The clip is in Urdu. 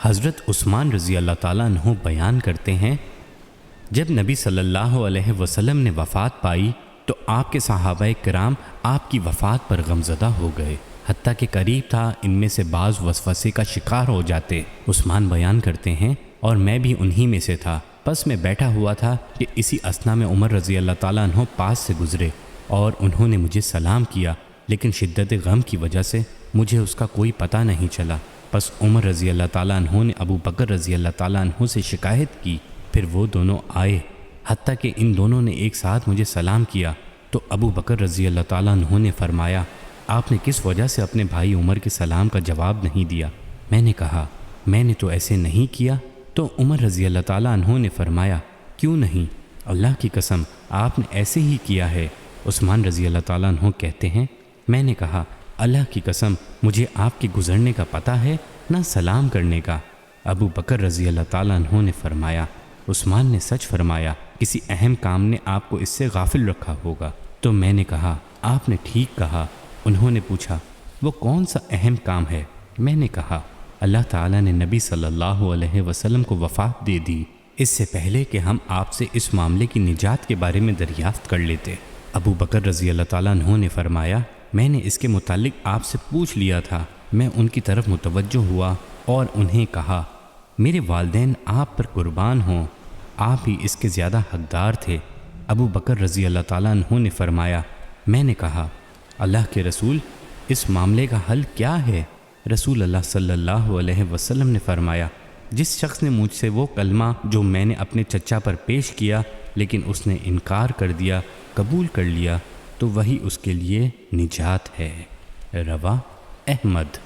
حضرت عثمان رضی اللہ تعالیٰ عنہ بیان کرتے ہیں، جب نبی صلی اللہ علیہ وسلم نے وفات پائی تو آپ کے صحابہ کرام آپ کی وفات پر غمزدہ ہو گئے، حتیٰ کہ قریب تھا ان میں سے بعض وسوسے کا شکار ہو جاتے۔ عثمان بیان کرتے ہیں، اور میں بھی انہی میں سے تھا، پس میں بیٹھا ہوا تھا کہ اسی اثنا میں عمر رضی اللہ تعالیٰ عنہ پاس سے گزرے اور انہوں نے مجھے سلام کیا، لیکن شدت غم کی وجہ سے مجھے اس کا کوئی پتہ نہیں چلا۔ پس عمر رضی اللہ تعالیٰ عنہ نے ابو بکر رضی اللہ تعالیٰ عنہ سے شکایت کی، پھر وہ دونوں آئے، حتیٰ کہ ان دونوں نے ایک ساتھ مجھے سلام کیا تو ابو بکر رضی اللہ تعالیٰ عنہ نے فرمایا، آپ نے کس وجہ سے اپنے بھائی عمر کے سلام کا جواب نہیں دیا؟ میں نے کہا، میں نے تو ایسے نہیں کیا۔ تو عمر رضی اللہ تعالیٰ عنہ نے فرمایا، کیوں نہیں؟ اللہ کی قسم آپ نے ایسے ہی کیا ہے۔ عثمان رضی اللہ تعالیٰ عنہ کہتے ہیں، میں نے کہا، اللہ کی قسم مجھے آپ کے گزرنے کا پتہ ہے نہ سلام کرنے کا۔ ابو بکر رضی اللہ تعالیٰ عنہ نے فرمایا، عثمان نے سچ فرمایا، کسی اہم کام نے آپ کو اس سے غافل رکھا ہوگا۔ تو میں نے کہا، آپ نے ٹھیک کہا۔ انہوں نے پوچھا، وہ کون سا اہم کام ہے؟ میں نے کہا، اللہ تعالیٰ نے نبی صلی اللہ علیہ وسلم کو وفات دے دی، اس سے پہلے کہ ہم آپ سے اس معاملے کی نجات کے بارے میں دریافت کر لیتے۔ ابو بکر رضی اللہ تعالیٰ عنہ نے فرمایا، میں نے اس کے متعلق آپ سے پوچھ لیا تھا۔ میں ان کی طرف متوجہ ہوا اور انہیں کہا، میرے والدین آپ پر قربان ہوں، آپ ہی اس کے زیادہ حقدار تھے۔ ابو بکر رضی اللہ تعالیٰ عنہ نے فرمایا، میں نے کہا، اللہ کے رسول، اس معاملے کا حل کیا ہے؟ رسول اللہ صلی اللہ علیہ وسلم نے فرمایا، جس شخص نے مجھ سے وہ کلمہ جو میں نے اپنے چچا پر پیش کیا لیکن اس نے انکار کر دیا، قبول کر لیا تو وہی اس کے لیے نجات ہے۔ رواہ احمد۔